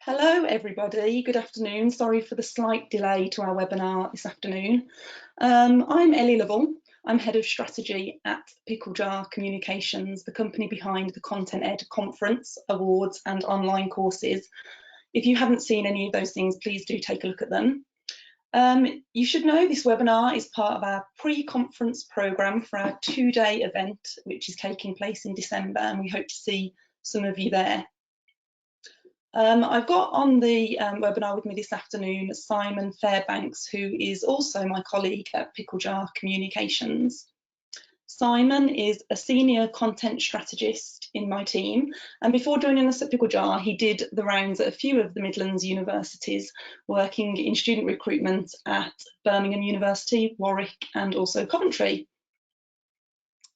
Hello everybody, good afternoon. Sorry for the slight delay to our webinar this afternoon. I'm Ellie Lovell. I'm Head of Strategy at Pickle Jar Communications, the company behind the ContentEd conference, awards and online courses. If you haven't seen any of those things, please do take a look at them. You should know this webinar is part of our pre-conference programme for our two-day event, which is taking place in December, and we hope to see some of you there. I've got on the webinar with me this afternoon Simon Fairbanks, who is also my colleague at Pickle Jar Communications. Simon is a senior content strategist in my team, and before joining us at Pickle Jar, he did the rounds at a few of the Midlands universities, working in student recruitment at Birmingham University, Warwick, and also Coventry.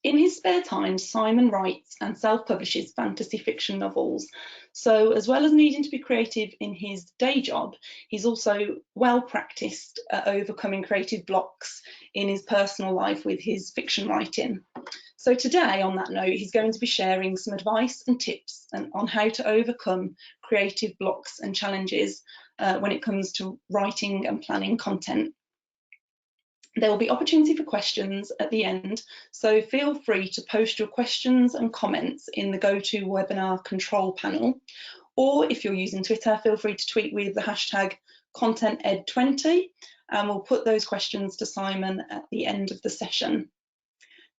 In his spare time, Simon writes and self-publishes fantasy fiction novels. So as well as needing to be creative in his day job, he's also well practiced at overcoming creative blocks in his personal life with his fiction writing. So today, on that note, he's going to be sharing some advice and tips on how to overcome creative blocks and challenges when it comes to writing and planning content. There will be opportunity for questions at the end, so feel free to post your questions and comments in the GoToWebinar control panel, or if you're using Twitter, feel free to tweet with the hashtag ContentEd20, and we'll put those questions to Simon at the end of the session.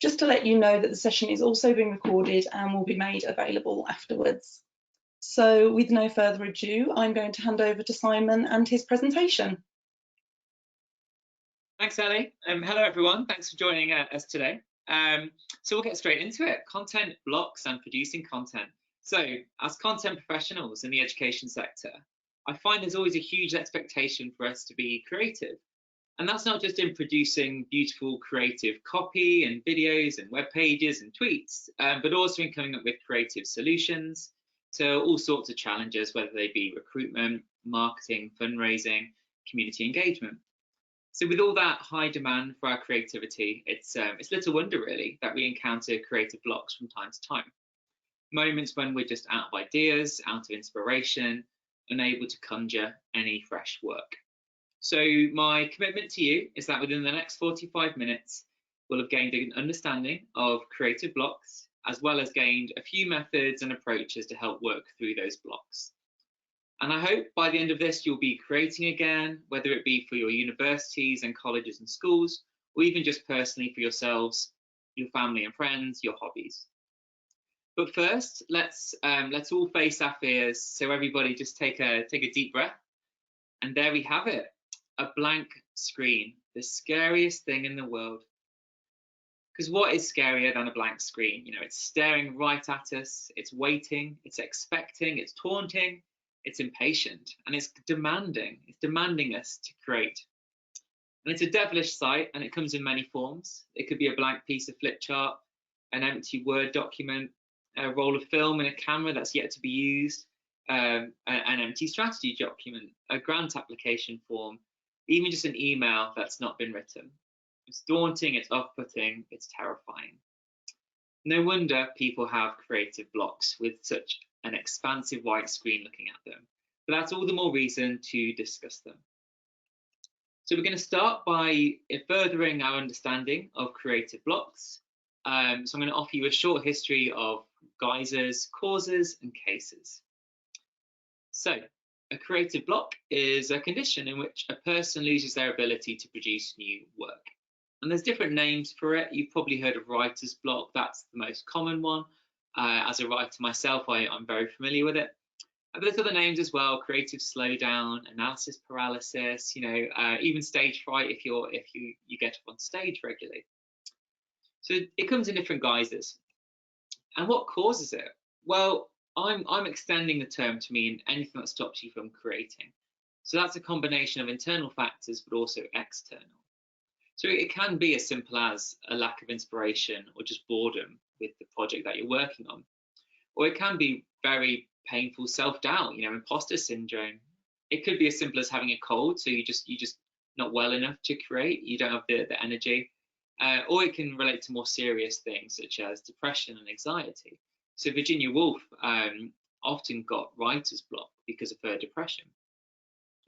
Just to let you know that the session is also being recorded and will be made available afterwards. So with no further ado, I'm going to hand over to Simon and his presentation. Thanks, Ellie. Hello, everyone. Thanks for joining us today. So we'll get straight into it. Content blocks and producing content. So as content professionals in the education sector, I find there's always a huge expectation for us to be creative. And that's not just in producing beautiful creative copy and videos and web pages and tweets, but also in coming up with creative solutions to all sorts of challenges, whether they be recruitment, marketing, fundraising, community engagement. So with all that high demand for our creativity, it's little wonder really that we encounter creative blocks from time to time. Moments when we're just out of ideas, out of inspiration, unable to conjure any fresh work. So my commitment to you is that within the next 45 minutes, we'll have gained an understanding of creative blocks, as well as gained a few methods and approaches to help work through those blocks. And I hope by the end of this, you'll be creating again, whether it be for your universities and colleges and schools, or even just personally for yourselves, your family and friends, your hobbies. But first, let's all face our fears. So everybody just take a deep breath. And there we have it, a blank screen, the scariest thing in the world. Because what is scarier than a blank screen? You know, it's staring right at us, it's waiting, it's expecting, it's taunting. It's impatient and it's demanding us to create. And it's a devilish sight, and it comes in many forms. It could be a blank piece of flip chart, an empty Word document, a roll of film in a camera that's yet to be used, an empty strategy document, a grant application form, even just an email that's not been written. It's daunting, it's off-putting, it's terrifying. No wonder people have creative blocks with such an expansive white screen looking at them. But that's all the more reason to discuss them. So we're going to start by furthering our understanding of creative blocks. So I'm going to offer you a short history of guises, causes, and cases. So a creative block is a condition in which a person loses their ability to produce new work. And there's different names for it. You've probably heard of writer's block. That's the most common one. As a writer myself, I'm very familiar with it. But there's other names as well: creative slowdown, analysis paralysis, even stage fright if you get up on stage regularly. So it comes in different guises. And what causes it? Well, I'm extending the term to mean anything that stops you from creating. So that's a combination of internal factors, but also external. So it can be as simple as a lack of inspiration or just boredom with the project that you're working on. Or it can be very painful self-doubt, imposter syndrome. It could be as simple as having a cold, so you're just not well enough to create, you don't have the energy. Or it can relate to more serious things such as depression and anxiety. So Virginia Woolf often got writer's block because of her depression.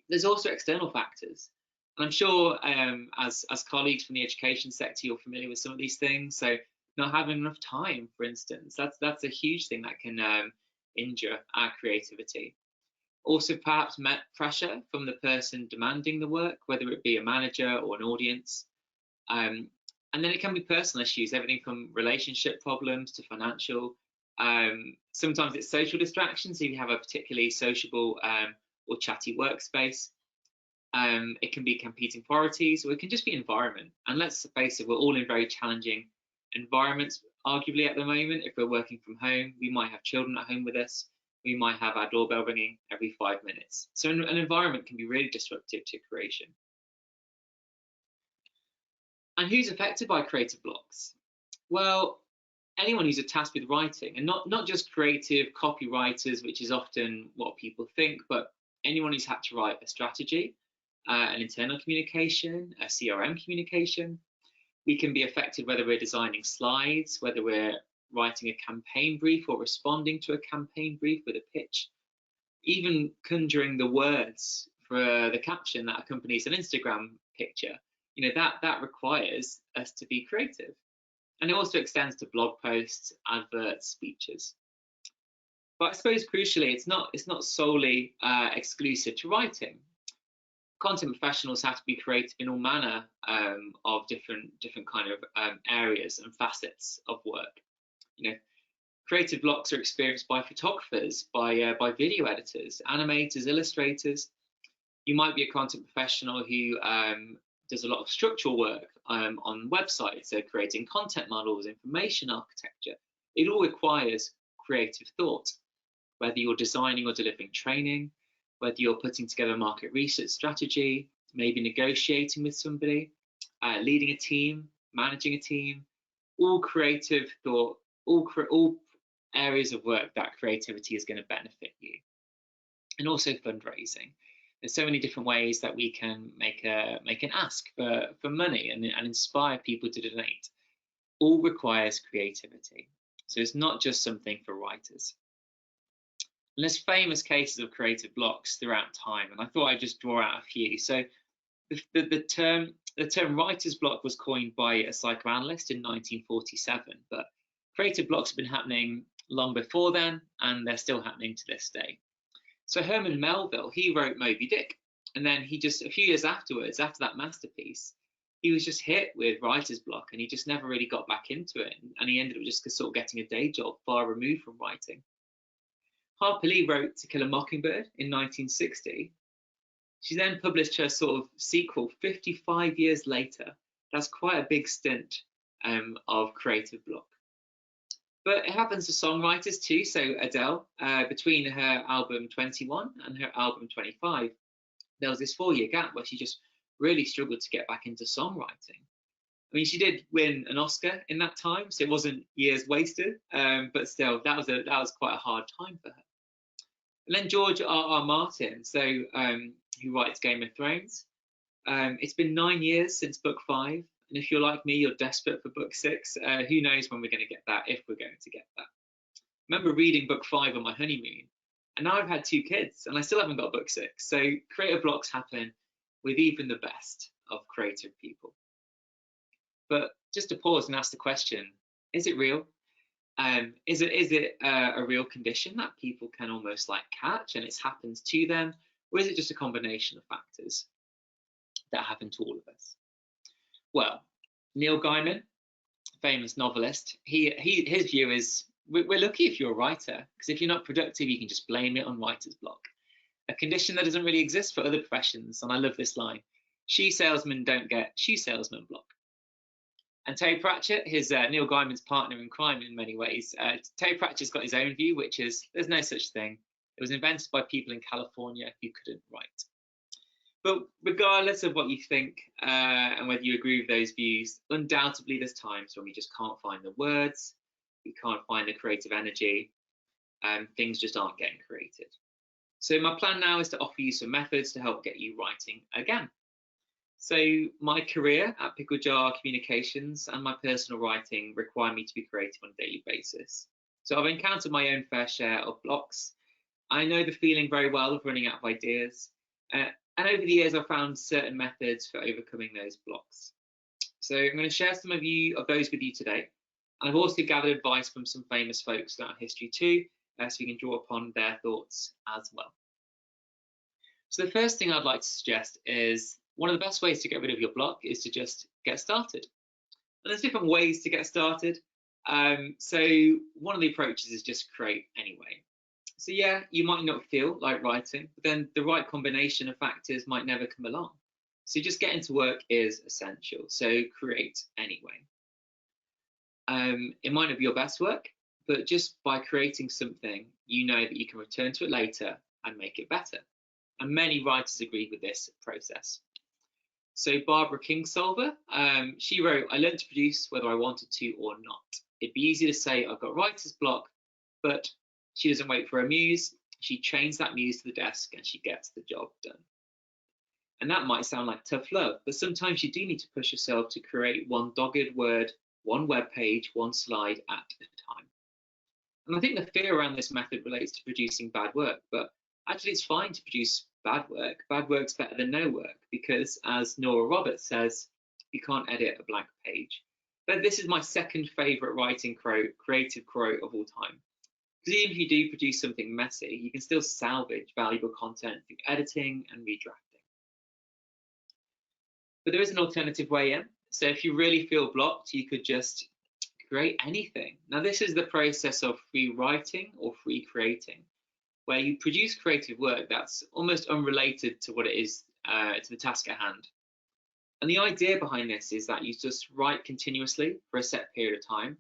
There's also external factors. And I'm sure as colleagues from the education sector, you're familiar with some of these things. So not having enough time, for instance, that's a huge thing that can injure our creativity. Also, perhaps pressure from the person demanding the work, whether it be a manager or an audience. And then it can be personal issues, everything from relationship problems to financial. Sometimes it's social distractions, if you have a particularly sociable or chatty workspace. It can be competing priorities, or it can just be environment. And let's face it, we're all in very challenging environments, arguably at the moment. If we're working from home, we might have children at home with us. We might have our doorbell ringing every 5 minutes. So an environment can be really disruptive to creation. And who's affected by creative blocks? Well, anyone who's tasked with writing, and not just creative copywriters, which is often what people think, but anyone who's had to write a strategy, an internal communication, a CRM communication. We can be affected whether we're designing slides, whether we're writing a campaign brief or responding to a campaign brief with a pitch, even conjuring the words for the caption that accompanies an Instagram picture. You know, that requires us to be creative. And it also extends to blog posts, adverts, speeches. But I suppose crucially, it's not solely exclusive to writing. Content professionals have to be creative in all manner of different kind of areas and facets of work. You know, creative blocks are experienced by photographers, by video editors, animators, illustrators. You might be a content professional who does a lot of structural work on websites, so creating content models, information architecture. It all requires creative thought, whether you're designing or delivering training, whether you're putting together a market research strategy, maybe negotiating with somebody, leading a team, managing a team, all creative thought, all areas of work that creativity is going to benefit you. And also fundraising. There's so many different ways that we can make an ask for money and inspire people to donate. All requires creativity. So it's not just something for writers. And there's famous cases of creative blocks throughout time, and I thought I'd just draw out a few. So the term writer's block was coined by a psychoanalyst in 1947, but creative blocks have been happening long before then, and they're still happening to this day. So Herman Melville, he wrote Moby Dick, and then he just, a few years afterwards, after that masterpiece, he was just hit with writer's block, and he just never really got back into it, and he ended up just sort of getting a day job far removed from writing. Harper Lee wrote To Kill a Mockingbird in 1960. She then published her sort of sequel 55 years later. That's quite a big stint of creative block. But it happens to songwriters too. So Adele, between her album 21 and her album 25, there was this 4-year gap where she just really struggled to get back into songwriting. I mean, she did win an Oscar in that time, so it wasn't years wasted, but still, that was quite a hard time for her. And then George R.R. Martin, so who writes Game of Thrones. It's been 9 years since book 5, and if you're like me, you're desperate for book 6. Who knows when we're going to get that, if we're going to get that. I remember reading book 5 on my honeymoon, and now I've had 2 kids, and I still haven't got book 6. So creative blocks happen with even the best of creative people. But just to pause and ask the question, is it real? Is it a real condition that people can almost like catch and it's happened to them, or is it just a combination of factors that happen to all of us? Well, Neil Gaiman, famous novelist, his view is we're lucky if you're a writer, because if you're not productive, you can just blame it on writer's block, a condition that doesn't really exist for other professions. And I love this line: shoe salesmen don't get shoe salesman block. And Terry Pratchett, Neil Gaiman's partner in crime in many ways, Terry Pratchett's got his own view, which is there's no such thing. It was invented by people in California who couldn't write. But regardless of what you think and whether you agree with those views, undoubtedly there's times when we just can't find the words, we can't find the creative energy, and things just aren't getting created. So my plan now is to offer you some methods to help get you writing again. So my career at Pickle Jar Communications and my personal writing require me to be creative on a daily basis. So I've encountered my own fair share of blocks, I know the feeling very well of running out of ideas. And over the years, I've found certain methods for overcoming those blocks. So I'm going to share some of those with you today. And I've also gathered advice from some famous folks throughout history too, so you can draw upon their thoughts as well. So the first thing I'd like to suggest is one of the best ways to get rid of your block is to just get started. And there's different ways to get started. So one of the approaches is just create anyway. So yeah, you might not feel like writing, but then the right combination of factors might never come along. So just getting to work is essential. So create anyway. It might not be your best work, but just by creating something, you know that you can return to it later and make it better. And many writers agree with this process. So Barbara Kingsolver, she wrote, "I learned to produce whether I wanted to or not. It'd be easy to say I've got writer's block, but she doesn't wait for a muse. She chains that muse to the desk and she gets the job done." And that might sound like tough love, but sometimes you do need to push yourself to create one dogged word, one web page, one slide at a time. And I think the fear around this method relates to producing bad work, but actually it's fine to produce bad work. Bad work's better than no work, because as Nora Roberts says, you can't edit a blank page. But this is my second favorite writing creative quote of all time. Because even if you do produce something messy, you can still salvage valuable content through editing and redrafting. But there is an alternative way in. So if you really feel blocked, you could just create anything. Now, this is the process of free writing or free creating, where you produce creative work that's almost unrelated to what it is, to the task at hand. And the idea behind this is that you just write continuously for a set period of time.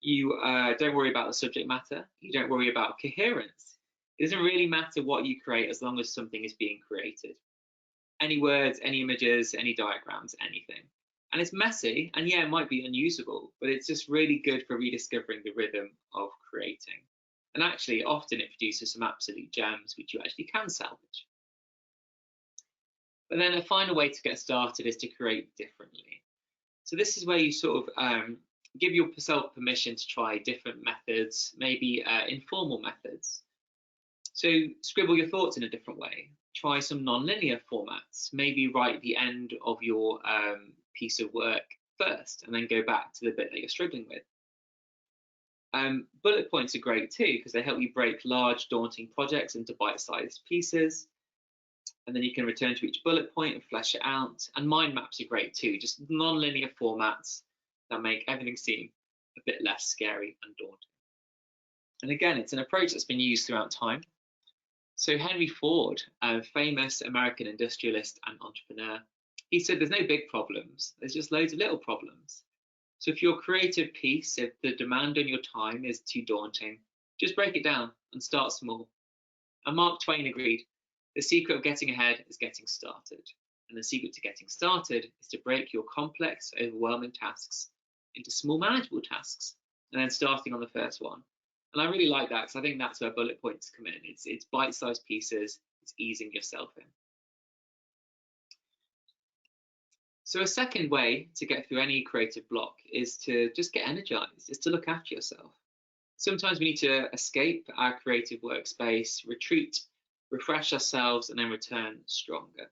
You don't worry about the subject matter. You don't worry about coherence. It doesn't really matter what you create as long as something is being created. Any words, any images, any diagrams, anything. And it's messy, and yeah, it might be unusable, but it's just really good for rediscovering the rhythm of creating. And actually, often it produces some absolute gems which you actually can salvage. But then a final way to get started is to create differently. So this is where you sort of give yourself permission to try different methods, maybe informal methods. So scribble your thoughts in a different way. Try some non-linear formats. Maybe write the end of your piece of work first and then go back to the bit that you're struggling with. Bullet points are great too, because they help you break large, daunting projects into bite-sized pieces. And then you can return to each bullet point and flesh it out. And mind maps are great too, just non-linear formats that make everything seem a bit less scary and daunting. And again, it's an approach that's been used throughout time. So Henry Ford, a famous American industrialist and entrepreneur, he said there's no big problems, there's just loads of little problems. So if your creative piece, if the demand on your time is too daunting, just break it down and start small. And Mark Twain agreed, the secret of getting ahead is getting started. And the secret to getting started is to break your complex, overwhelming tasks into small, manageable tasks, and then starting on the first one. And I really like that, because I think that's where bullet points come in. It's bite-sized pieces, it's easing yourself in. So a second way to get through any creative block is to just get energized, is to look after yourself. Sometimes we need to escape our creative workspace, retreat, refresh ourselves, and then return stronger.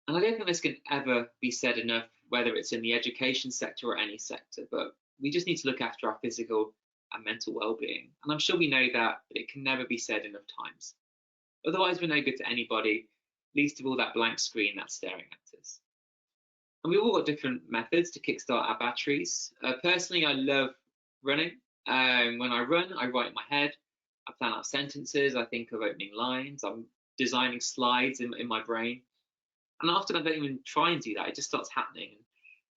And I don't think this can ever be said enough, whether it's in the education sector or any sector, but we just need to look after our physical and mental well-being. And I'm sure we know that, but it can never be said enough times. Otherwise, we're no good to anybody, least of all that blank screen that's staring at us. And we've all got different methods to kickstart our batteries. Personally, I love running. When I run, I write in my head, I plan out sentences, I think of opening lines, I'm designing slides in my brain. And often I don't even try and do that, it just starts happening.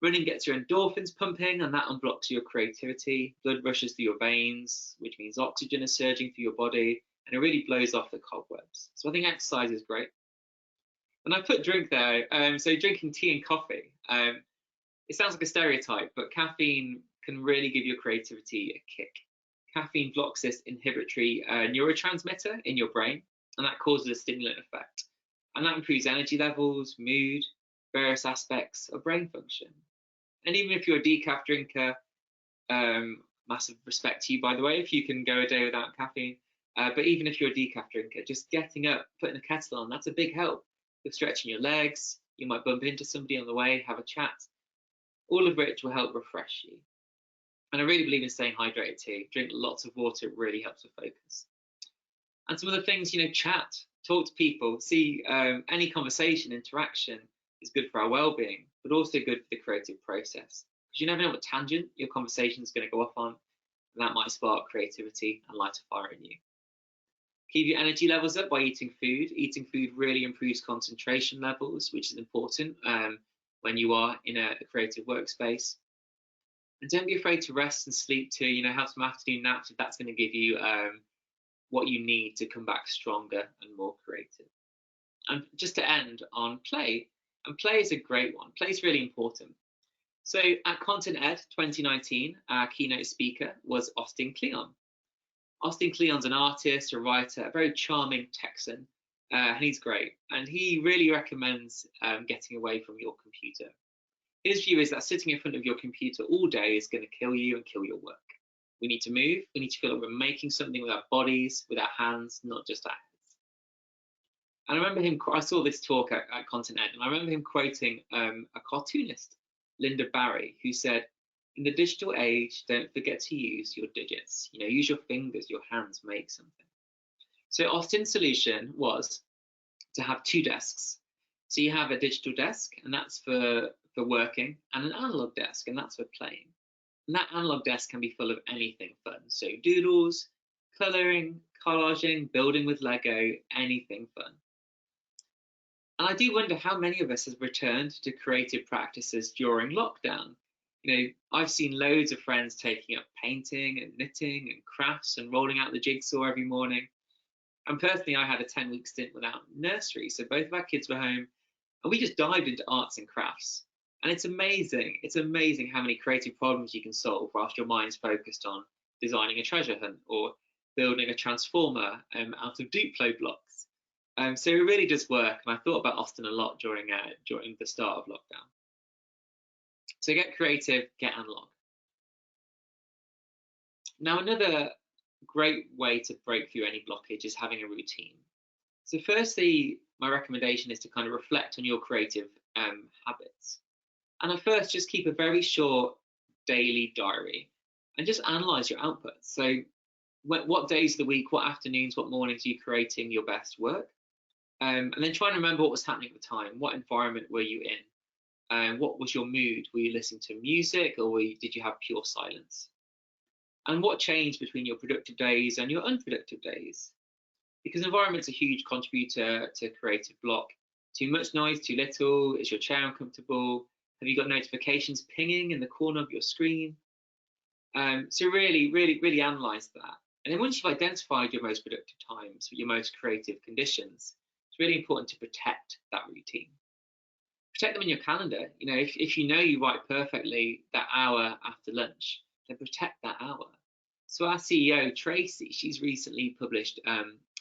Running gets your endorphins pumping, and that unblocks your creativity. Blood rushes through your veins, which means oxygen is surging through your body, and it really blows off the cobwebs. So I think exercise is great. And I put drink there, so drinking tea and coffee. It sounds like a stereotype, but caffeine can really give your creativity a kick. Caffeine blocks this inhibitory neurotransmitter in your brain, and that causes a stimulant effect. And that improves energy levels, mood, various aspects of brain function. And even if you're a decaf drinker, massive respect to you, by the way, if you can go a day without caffeine. But even if you're a decaf drinker, just getting up, putting the kettle on, that's a big help. You're stretching your legs, you might bump into somebody on the way, have a chat, all of which will help refresh you. And I really believe in staying hydrated too. Drink lots of water, it really helps with focus. And some other things, chat, talk to people, see any conversation, interaction is good for our well-being, but also good for the creative process. Because you never know what tangent your conversation is going to go off on, and that might spark creativity and light a fire in you. Keep your energy levels up by eating food. Eating food really improves concentration levels, which is important when you are in a creative workspace. And don't be afraid to rest and sleep too. Have some afternoon naps if that's going to give you what you need to come back stronger and more creative. And just to end on play, and play is a great one. Play is really important. So at ContentEd 2019, our keynote speaker was Austin Kleon. Austin Kleon's an artist, a writer, a very charming Texan, and he's great. And he really recommends getting away from your computer. His view is that sitting in front of your computer all day is going to kill you and kill your work. We need to move. We need to feel like we're making something with our bodies, with our hands, not just our heads. And I remember I saw this talk at ContentEd, and I remember him quoting a cartoonist, Linda Barry, who said, "In the digital age, don't forget to use your digits. Use your fingers, your hands, make something." So Austin's solution was to have two desks. So you have a digital desk, and that's for working, and an analog desk, and that's for playing. And that analog desk can be full of anything fun. So doodles, colouring, collaging, building with Lego, anything fun. And I do wonder how many of us have returned to creative practices during lockdown. I've seen loads of friends taking up painting and knitting and crafts and rolling out the jigsaw every morning. And personally, I had a 10-week stint without nursery. So both of our kids were home, and we just dived into arts and crafts. And it's amazing how many creative problems you can solve whilst your mind's focused on designing a treasure hunt or building a transformer out of Duplo blocks. So it really does work, and I thought about Austin a lot during the start of lockdown. So get creative, get analog. Now, another great way to break through any blockage is having a routine. So firstly, my recommendation is to kind of reflect on your creative habits. And at first, just keep a very short daily diary and just analyze your output. So what days of the week, what afternoons, what mornings are you creating your best work? And then try and remember what was happening at the time. What environment were you in? What was your mood? Were you listening to music, or did you have pure silence? And what changed between your productive days and your unproductive days? Because environment's a huge contributor to creative block. Too much noise, too little? Is your chair uncomfortable? Have you got notifications pinging in the corner of your screen? So really analyze that. And then once you've identified your most productive times, your most creative conditions, it's really important to protect that routine. Protect them in your calendar. If you write perfectly that hour after lunch, then protect that hour. So our CEO, Tracy, she's recently published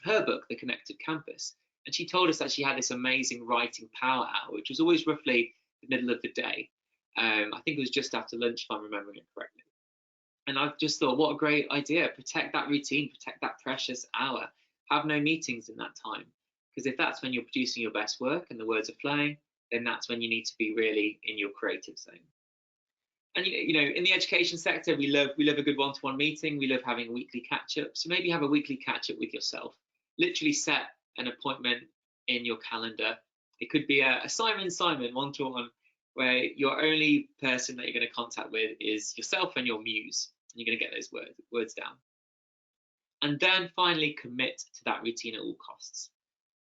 her book, The Connected Campus, and she told us that she had this amazing writing power hour, which was always roughly the middle of the day. I think it was just after lunch, if I'm remembering it correctly. And I just thought, what a great idea. Protect that routine, protect that precious hour. Have no meetings in that time. Because if that's when you're producing your best work and the words are flowing, then that's when you need to be really in your creative zone. And in the education sector, we love a good one-to-one meeting. We love having a weekly catch-up. So maybe have a weekly catch-up with yourself. Literally set an appointment in your calendar. It could be a Simon one-to-one, where your only person that you're going to contact with is yourself and your muse. And you're going to get those words down. And then finally commit to that routine at all costs.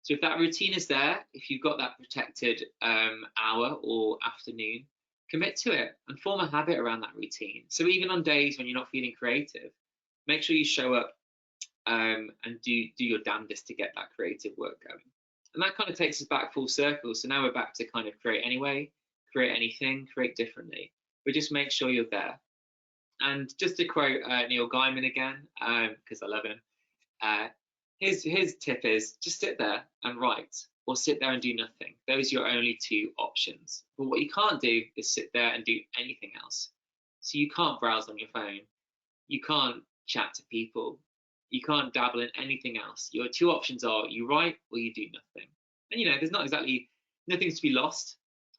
So if that routine is there, if you've got that protected hour or afternoon, commit to it and form a habit around that routine. So even on days when you're not feeling creative, make sure you show up and do your damnedest to get that creative work going. And that kind of takes us back full circle. So now we're back to kind of create anyway, create anything, create differently. But just make sure you're there. And just to quote Neil Gaiman again, because I love him, his tip is just sit there and write, or sit there and do nothing. Those are your only two options. But what you can't do is sit there and do anything else. So you can't browse on your phone. You can't chat to people. You can't dabble in anything else. Your two options are you write or you do nothing. And there's not exactly nothing's to be lost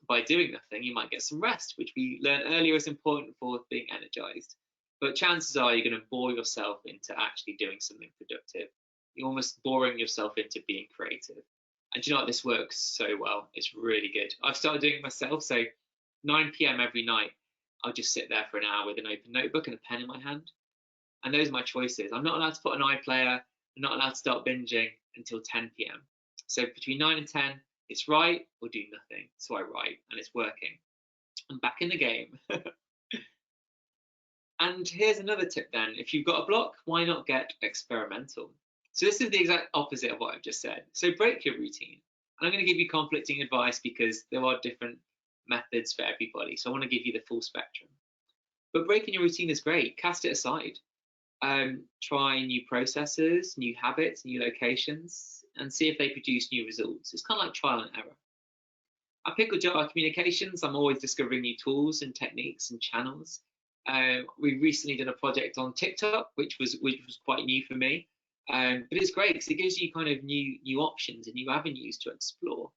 by doing nothing. You might get some rest, which we learned earlier is important for being energized. But chances are you're going to bore yourself into actually doing something productive. You're almost boring yourself into being creative. And do you know what? This works so well. It's really good. I've started doing it myself. So 9 p.m. every night, I'll just sit there for an hour with an open notebook and a pen in my hand. And those are my choices. I'm not allowed to put an iPlayer. I'm not allowed to start binging until 10 p.m. So between 9 and 10, it's write or do nothing. So I write, and it's working. I'm back in the game. And here's another tip then. If you've got a block, why not get experimental? So this is the exact opposite of what I've just said. So break your routine. And I'm going to give you conflicting advice because there are different methods for everybody. So I want to give you the full spectrum. But breaking your routine is great. Cast it aside. Try new processes, new habits, new locations, and see if they produce new results. It's kind of like trial and error. At Pickle Jar Communications, I'm always discovering new tools and techniques and channels. We recently did a project on TikTok, which was quite new for me. But it's great because it gives you kind of new options and new avenues to explore.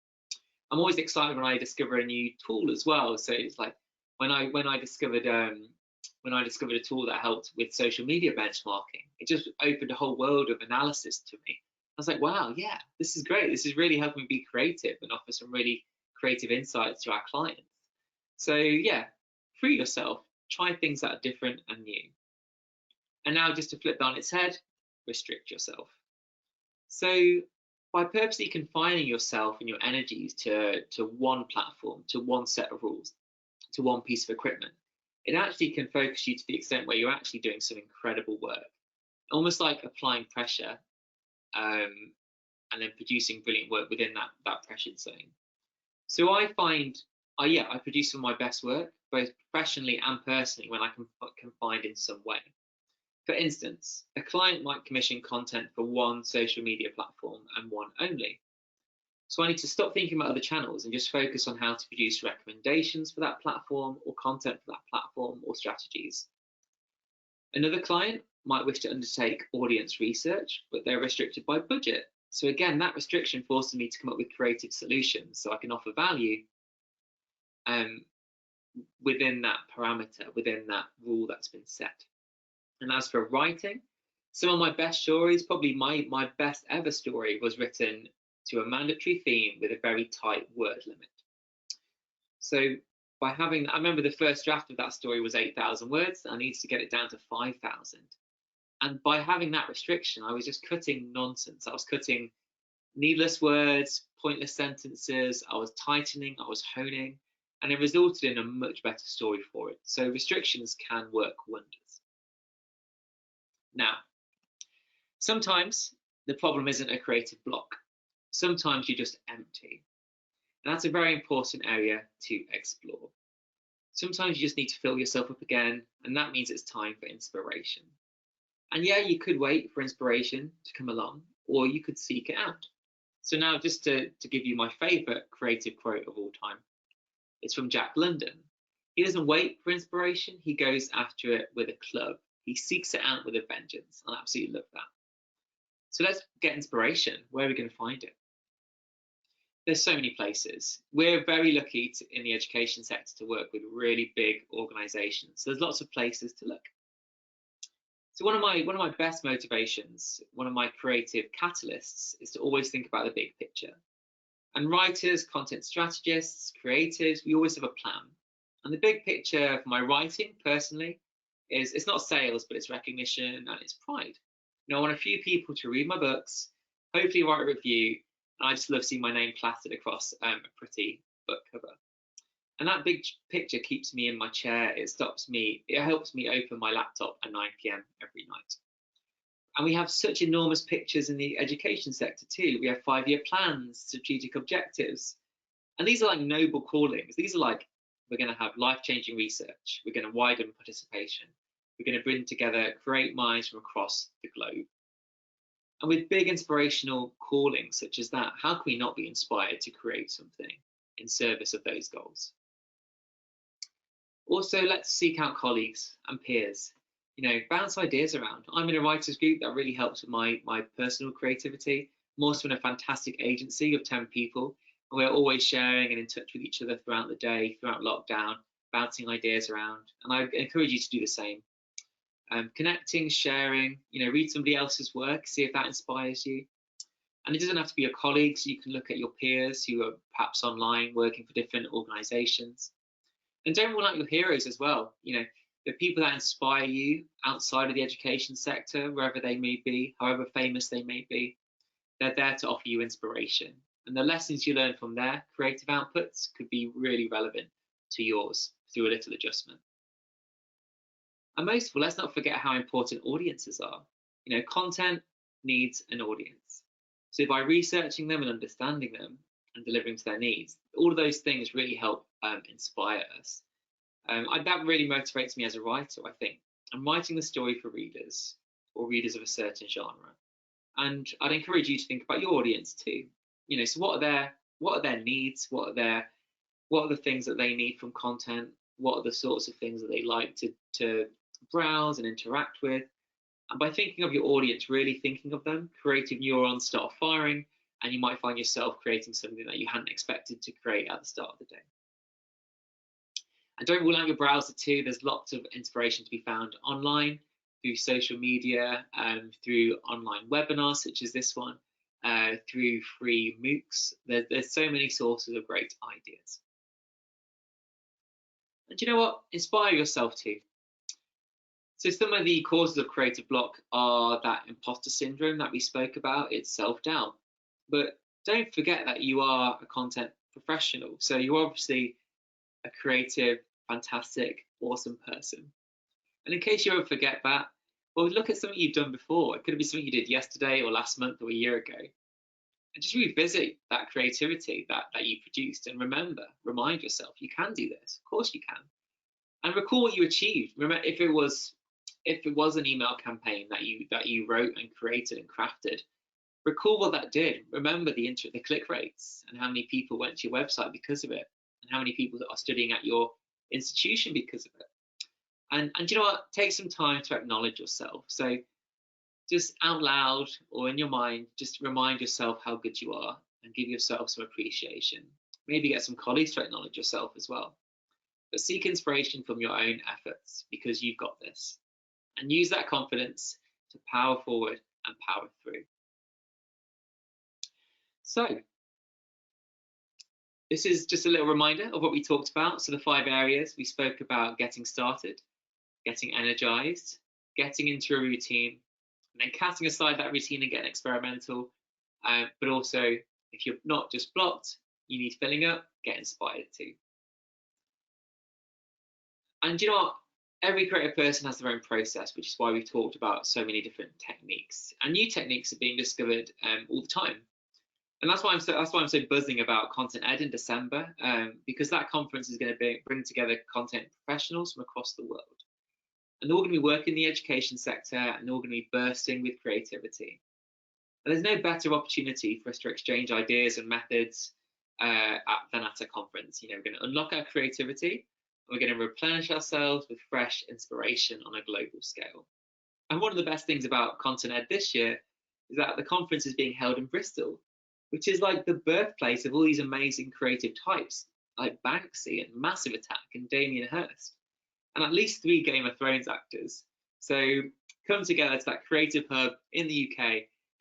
I'm always excited when I discover a new tool as well. So it's like when I discovered a tool that helped with social media benchmarking, it just opened a whole world of analysis to me. I was like, wow, yeah, this is great. This is really helping me be creative and offer some really creative insights to our clients. So yeah, free yourself, try things that are different and new. And now just to flip that on its head, restrict yourself. So by purposely confining yourself and your energies to one platform, to one set of rules, to one piece of equipment, it actually can focus you to the extent where you're actually doing some incredible work, almost like applying pressure and then producing brilliant work within that pressured zone. So I find, I produce some of my best work, both professionally and personally, when I can confined in some way. For instance, a client might commission content for one social media platform and one only. So I need to stop thinking about other channels and just focus on how to produce recommendations for that platform or content for that platform or strategies. Another client might wish to undertake audience research, but they're restricted by budget. So again, that restriction forces me to come up with creative solutions so I can offer value within that parameter, within that rule that's been set. And as for writing, some of my best stories, probably my best ever story, was written to a mandatory theme with a very tight word limit. So by having, I remember the first draft of that story was 8,000 words. I needed to get it down to 5,000. And by having that restriction, I was just cutting nonsense. I was cutting needless words, pointless sentences. I was tightening, I was honing, and it resulted in a much better story for it. So restrictions can work wonders. Now, sometimes the problem isn't a creative block. Sometimes you're just empty. And that's a very important area to explore. Sometimes you just need to fill yourself up again, and that means it's time for inspiration. And yeah, you could wait for inspiration to come along, or you could seek it out. So now, just to give you my favorite creative quote of all time, it's from Jack London. He doesn't wait for inspiration, he goes after it with a club. He seeks it out with a vengeance. I absolutely love that. So let's get inspiration. Where are we going to find it? There's so many places. We're very lucky in the education sector to work with really big organizations. So there's lots of places to look. So one of my best motivations, one of my creative catalysts, is to always think about the big picture. And writers, content strategists, creatives, we always have a plan. And the big picture for my writing personally is, it's not sales, but it's recognition and it's pride. I want a few people to read my books, hopefully write a review, and I just love seeing my name plastered across a pretty book cover. And that big picture keeps me in my chair. It helps me open my laptop at 9 p.m. every night. And we have such enormous pictures in the education sector too. We have 5-year plans, strategic objectives. And these are like noble callings. These are like, we're going to have life-changing research. We're going to widen participation. We're going to bring together great minds from across the globe. And with big inspirational callings such as that, how can we not be inspired to create something in service of those goals? Also, let's seek out colleagues and peers. Bounce ideas around. I'm in a writers group that really helps with my personal creativity. I'm also in a fantastic agency of 10 people, and we're always sharing and in touch with each other throughout the day, throughout lockdown, bouncing ideas around. And I encourage you to do the same. Connecting, sharing, read somebody else's work, see if that inspires you. And it doesn't have to be your colleagues. You can look at your peers who are perhaps online working for different organizations. And don't rule out your heroes as well. The people that inspire you outside of the education sector, wherever they may be, however famous they may be, they're there to offer you inspiration. And the lessons you learn from their creative outputs could be really relevant to yours through a little adjustment. And most of all, let's not forget how important audiences are. Content needs an audience. So by researching them and understanding them and delivering to their needs, all of those things really help inspire us. That really motivates me as a writer, I think. I'm writing the story for readers or readers of a certain genre. And I'd encourage you to think about your audience too. So what are their needs? What are the things that they need from content? What are the sorts of things that they like to browse and interact with? And by thinking of your audience, really thinking of them, creative neurons start firing, and you might find yourself creating something that you hadn't expected to create at the start of the day. And don't rule out your browser too. There's lots of inspiration to be found online, through social media, through online webinars such as this one, through free MOOCs. There's so many sources of great ideas. And you know what? Inspire yourself too. So some of the causes of creative block are that imposter syndrome that we spoke about. It's self-doubt. But don't forget that you are a content professional. So you're obviously a creative, fantastic, awesome person. And in case you ever forget that, well, look at something you've done before. It could be something you did yesterday or last month or a year ago. And just revisit that creativity that you produced and remind yourself, you can do this. Of course you can. And recall what you achieved. Remember, if it was an email campaign that you wrote and created and crafted, recall what that did. Remember the click rates and how many people went to your website because of it, and how many people are studying at your institution because of it. And you know what? Take some time to acknowledge yourself. So just out loud or in your mind, just remind yourself how good you are and give yourself some appreciation. Maybe get some colleagues to acknowledge yourself as well. But seek inspiration from your own efforts, because you've got this. And use that confidence to power forward and power through. So this is just a little reminder of what we talked about. So the 5 areas we spoke about: getting started, getting energized, getting into a routine, and then casting aside that routine and getting experimental. But also, if you're not just blocked, you need filling up, get inspired too. And you know what? Every creative person has their own process, which is why we've talked about so many different techniques. And new techniques are being discovered all the time. And that's why I'm so buzzing about ContentEd in December, because that conference is going to bring together content professionals from across the world. And they're all going to be working in the education sector, and they're all going to be bursting with creativity. And there's no better opportunity for us to exchange ideas and methods than at a conference. We're going to unlock our creativity. We're going to replenish ourselves with fresh inspiration on a global scale. And one of the best things about ContentEd this year is that the conference is being held in Bristol, which is like the birthplace of all these amazing creative types like Banksy and Massive Attack and Damien Hirst, and at least 3 Game of Thrones actors. So come together to that creative hub in the UK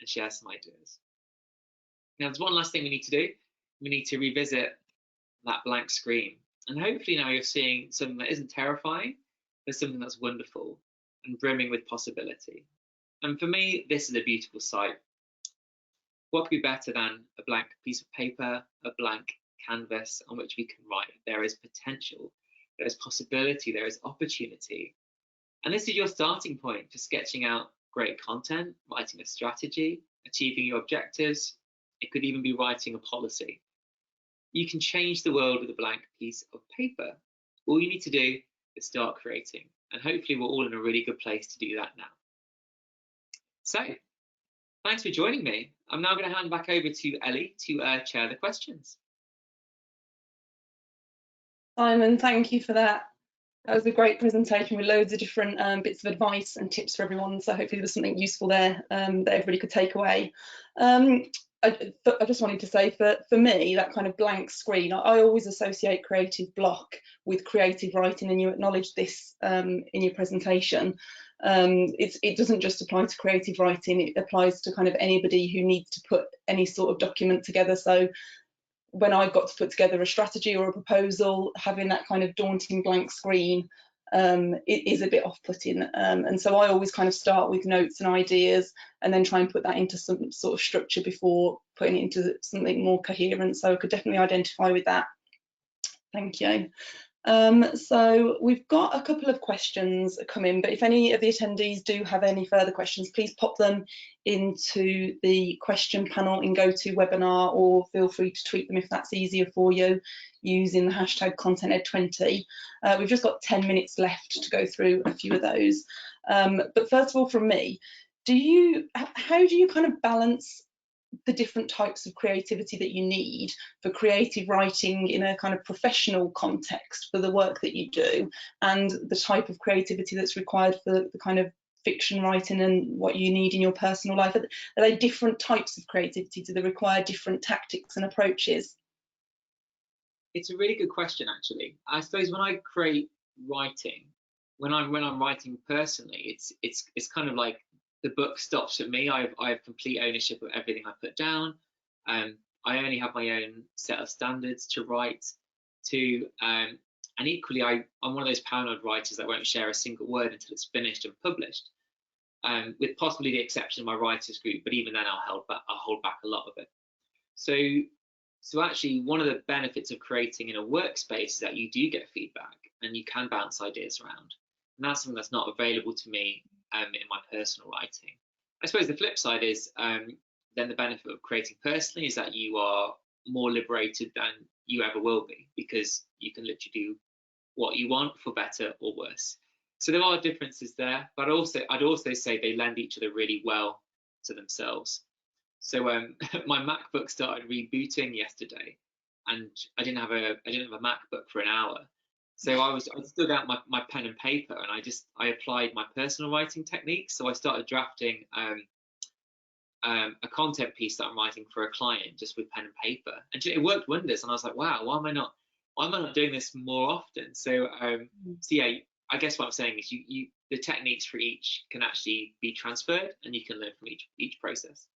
and share some ideas. Now, there's one last thing we need to do. We need to revisit that blank screen. And hopefully now you're seeing something that isn't terrifying, but something that's wonderful and brimming with possibility. And for me, this is a beautiful sight. What could be better than a blank piece of paper, a blank canvas on which we can write? There is potential, there is possibility, there is opportunity. And this is your starting point for sketching out great content, writing a strategy, achieving your objectives. It could even be writing a policy. You can change the world with a blank piece of paper. All you need to do is start creating. And hopefully we're all in a really good place to do that now. So, thanks for joining me. I'm now going to hand back over to Ellie to chair the questions. Simon, thank you for that That was a great presentation with loads of different bits of advice and tips for everyone. So hopefully there's something useful there that everybody could take away. I just wanted to say for me, that kind of blank screen, I always associate creative block with creative writing, and you acknowledged this in your presentation. It doesn't just apply to creative writing, it applies to kind of anybody who needs to put any sort of document together. So when I've got to put together a strategy or a proposal, having that kind of daunting blank screen it is a bit off-putting, and so I always kind of start with notes and ideas and then try and put that into some sort of structure before putting it into something more coherent. So I could definitely identify with that. Thank you. So we've got a couple of questions coming, but if any of the attendees do have any further questions, please pop them into the question panel in GoToWebinar, or feel free to tweet them if that's easier for you using the hashtag ContentEd20. We've just got 10 minutes left to go through a few of those. But first of all, from me, how do you kind of balance the different types of creativity that you need for creative writing in a kind of professional context for the work that you do, and the type of creativity that's required for the kind of fiction writing and what you need in your personal life? Are they different types of creativity? Do they require different tactics and approaches? It's a really good question, actually. I suppose when I create writing, when I'm writing personally, it's kind of like the book stops at me. I have complete ownership of everything I put down. I only have my own set of standards to write to, and equally, I'm one of those paranoid writers that won't share a single word until it's finished and published, with possibly the exception of my writers group. But even then, I'll hold back a lot of it. So actually, one of the benefits of creating in a workspace is that you do get feedback and you can bounce ideas around. And that's something that's not available to me in my personal writing. I suppose the flip side is then the benefit of creating personally is that you are more liberated than you ever will be, because you can literally do what you want, for better or worse. So there are differences there, but I'd also say they lend each other really well to themselves. So my MacBook started rebooting yesterday, and I didn't have a MacBook for an hour. So I still got my pen and paper, and I applied my personal writing techniques. So I started drafting a content piece that I'm writing for a client just with pen and paper, and it worked wonders. And I was like, wow, why am I not doing this more often? So yeah, I guess what I'm saying is the techniques for each can actually be transferred, and you can learn from each process.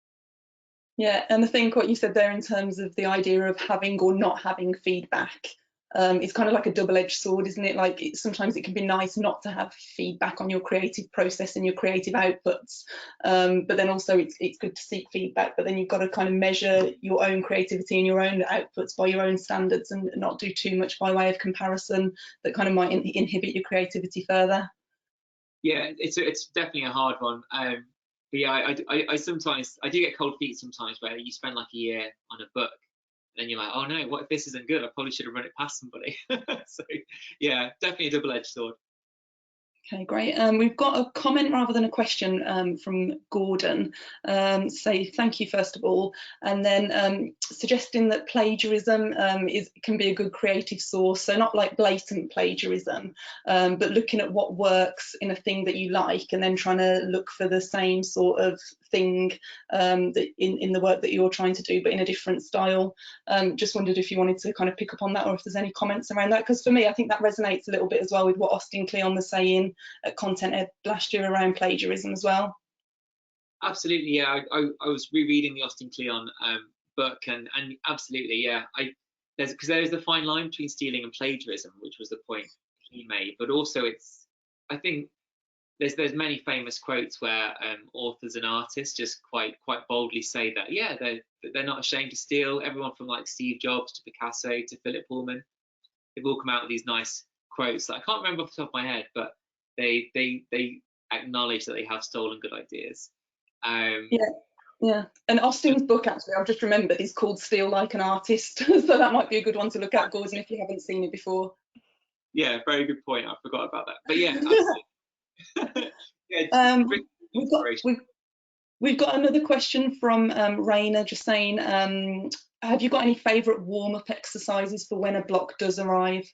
Yeah, and I think what you said there in terms of the idea of having or not having feedback, it's kind of like a double-edged sword, isn't it? Like sometimes it can be nice not to have feedback on your creative process and your creative outputs, but then also it's good to seek feedback, but then you've got to kind of measure your own creativity and your own outputs by your own standards, and not do too much by way of comparison that kind of might inhibit your creativity further. Yeah, it's definitely a hard one. But yeah, I sometimes do get cold feet sometimes, where you spend like a year on a book, and then you're like, oh no, what if this isn't good? I probably should have run it past somebody. So yeah, definitely a double-edged sword. Okay, great. We've got a comment rather than a question from Gordon. Say thank you first of all, and then suggesting that plagiarism can be a good creative source. So not like blatant plagiarism, but looking at what works in a thing that you like, and then trying to look for the same sort of thing that in the work that you're trying to do, but in a different style. Just wondered if you wanted to kind of pick up on that, or if there's any comments around that, because for me, I think that resonates a little bit as well with what Austin Kleon was saying at ContentEd last year around plagiarism as well. Absolutely, yeah. I was rereading the Austin Kleon book, and absolutely, yeah. Because there's the fine line between stealing and plagiarism, which was the point he made. But also, I think there's many famous quotes where authors and artists just quite boldly say that, yeah, they're not ashamed to steal. Everyone from like Steve Jobs to Picasso to Philip Pullman, they've all come out with these nice quotes that I can't remember off the top of my head, but they acknowledge that they have stolen good ideas. Yeah, and Austin's book, actually, I've just remembered, is called Steal Like an Artist. So that might be a good one to look at, Gordon, if you haven't seen it before. Yeah, very good point. I forgot about that. But yeah, absolutely. Yeah, we've got another question from Raina, just saying, have you got any favourite warm-up exercises for when a block does arrive?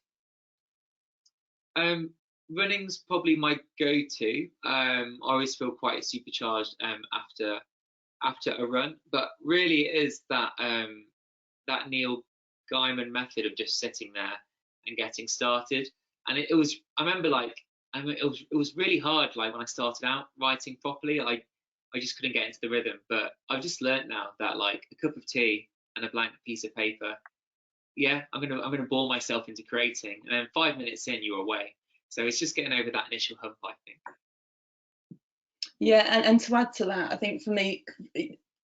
running's probably my go-to. I always feel quite supercharged after a run, but really it is that that Neil Gaiman method of just sitting there and getting started. And it was, I remember, like, it was really hard, like, when I started out writing properly. I just couldn't get into the rhythm. But I've just learned now that, like, a cup of tea and a blank piece of paper, yeah, I'm gonna bore myself into creating, and then 5 minutes in, you're away. So it's just getting over that initial hump, I think. Yeah, and to add to that, I think for me,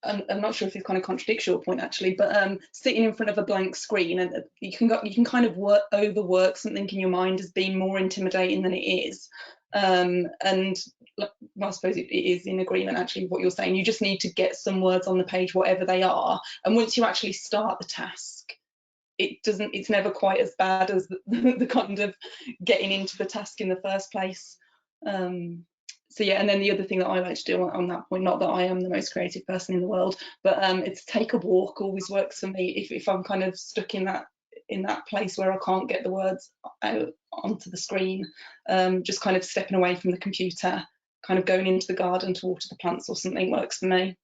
I'm not sure if this kind of contradicts your point actually, but sitting in front of a blank screen, and you can kind of overwork something in your mind as being more intimidating than it is. And well, I suppose it is in agreement actually with what you're saying. You just need to get some words on the page, whatever they are, and once you actually start the task, it's never quite as bad as the kind of getting into the task in the first place. So yeah, and then the other thing that I like to do on that point, not that I am the most creative person in the world, but it's take a walk always works for me if I'm kind of stuck in that place where I can't get the words out onto the screen. Just kind of stepping away from the computer, kind of going into the garden to water the plants or something works for me.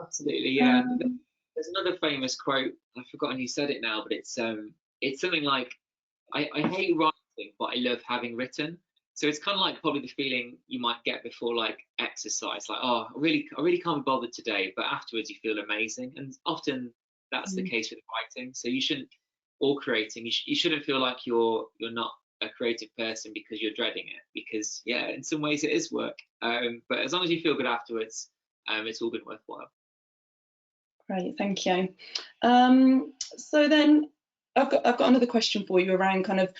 Absolutely, yeah. There's another famous quote, I've forgotten who said it now, but it's something like, I hate writing, but I love having written. So it's kind of like probably the feeling you might get before, like, exercise, like, oh, I really can't be bothered today, but afterwards you feel amazing. And often that's the case with writing. So you shouldn't, or creating, you shouldn't feel like you're not a creative person because you're dreading it, because yeah, in some ways it is work. But as long as you feel good afterwards, it's all been worthwhile. Great, thank you. So then I've got another question for you around kind of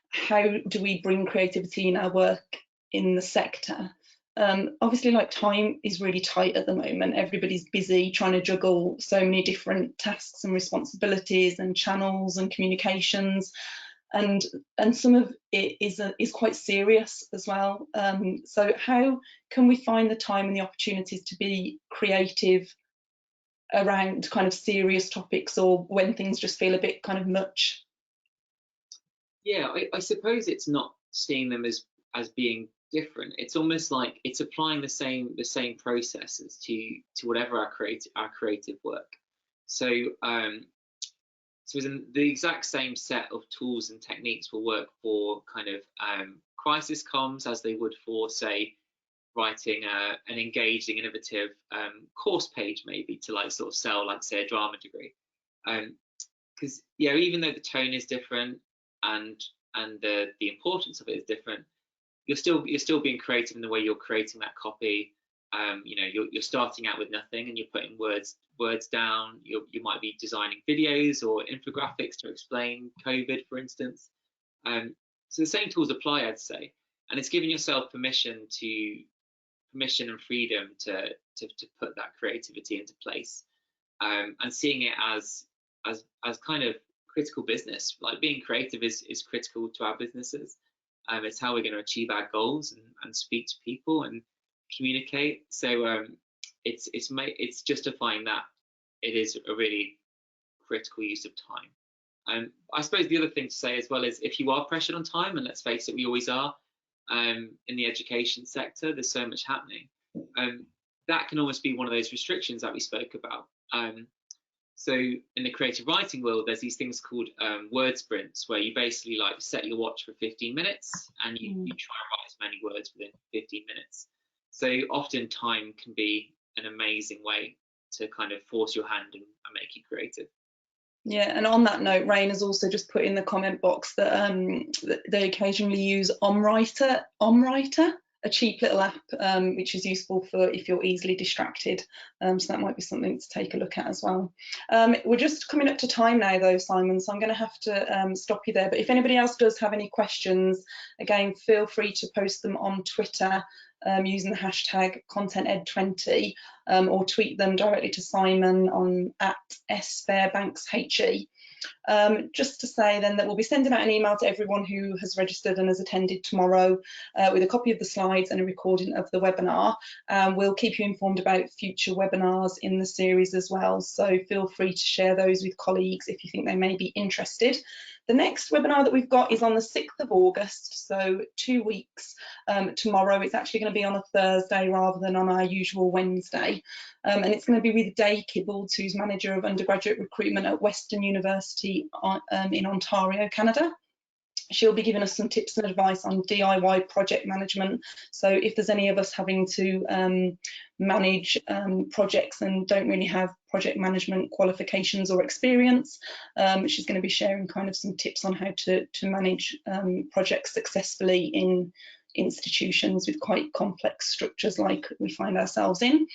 how do we bring creativity in our work in the sector? Obviously, like, time is really tight at the moment. Everybody's busy trying to juggle so many different tasks and responsibilities and channels and communications, and some of it is quite serious as well. So how can we find the time and the opportunities to be creative around kind of serious topics, or when things just feel a bit kind of much? Yeah, I suppose it's not seeing them as being different. It's almost like it's applying the same processes to whatever our creative work. So so the exact same set of tools and techniques will work for kind of crisis comms as they would for, say, writing an engaging, innovative course page, maybe to, like, sort of sell, like, say, a drama degree. Because yeah, even though the tone is different and the importance of it is different, you're still being creative in the way you're creating that copy. You know, you're starting out with nothing and you're putting words down. You might be designing videos or infographics to explain COVID, for instance. So the same tools apply, I'd say, and it's giving yourself permission and freedom to put that creativity into place, and seeing it as kind of critical business. Like, being creative is critical to our businesses. It's how we're going to achieve our goals and speak to people and communicate. So it's justifying that it is a really critical use of time. I suppose the other thing to say as well is, if you are pressured on time, and let's face it, we always are, in the education sector, there's so much happening. That can almost be one of those restrictions that we spoke about. So in the creative writing world, there's these things called word sprints, where you basically, like, set your watch for 15 minutes and you try and write as many words within 15 minutes. So often time can be an amazing way to kind of force your hand and make you creative. Yeah, and on that note, Rain has also just put in the comment box that they occasionally use OmWriter, a cheap little app which is useful for if you're easily distracted. So that might be something to take a look at as well. We're just coming up to time now though, Simon, so I'm going to have to stop you there. But if anybody else does have any questions, again, feel free to post them on Twitter using the hashtag ContentEd20, or tweet them directly to Simon on @sfairbankshe. Just to say then that we'll be sending out an email to everyone who has registered and has attended tomorrow with a copy of the slides and a recording of the webinar. We'll keep you informed about future webinars in the series as well, so feel free to share those with colleagues if you think they may be interested. The next webinar that we've got is on the 6th of August, so 2 weeks tomorrow. It's actually going to be on a Thursday rather than on our usual Wednesday. And it's going to be with Day Kibbles, who's Manager of Undergraduate Recruitment at Western University in Ontario, Canada. She'll be giving us some tips and advice on DIY project management. So if there's any of us having to manage projects and don't really have project management qualifications or experience, she's going to be sharing kind of some tips on how to manage projects successfully in institutions with quite complex structures like we find ourselves in.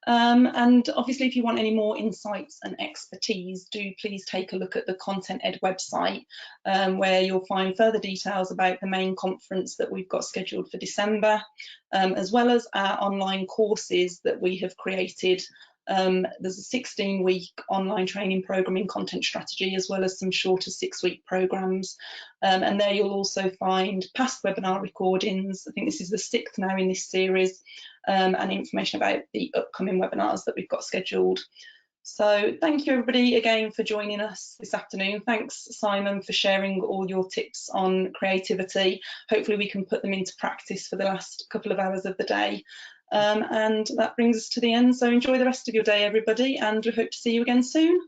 And obviously, if you want any more insights and expertise, do please take a look at the ContentEd website, where you'll find further details about the main conference that we've got scheduled for December, as well as our online courses that we have created. There's a 16-week online training program in content strategy, as well as some shorter 6-week programs. And there you'll also find past webinar recordings. I think this is the 6th now in this series, and information about the upcoming webinars that we've got scheduled. So thank you everybody again for joining us this afternoon. Thanks Simon for sharing all your tips on creativity. Hopefully we can put them into practice for the last couple of hours of the day. And that brings us to the end. So enjoy the rest of your day everybody, and we hope to see you again soon.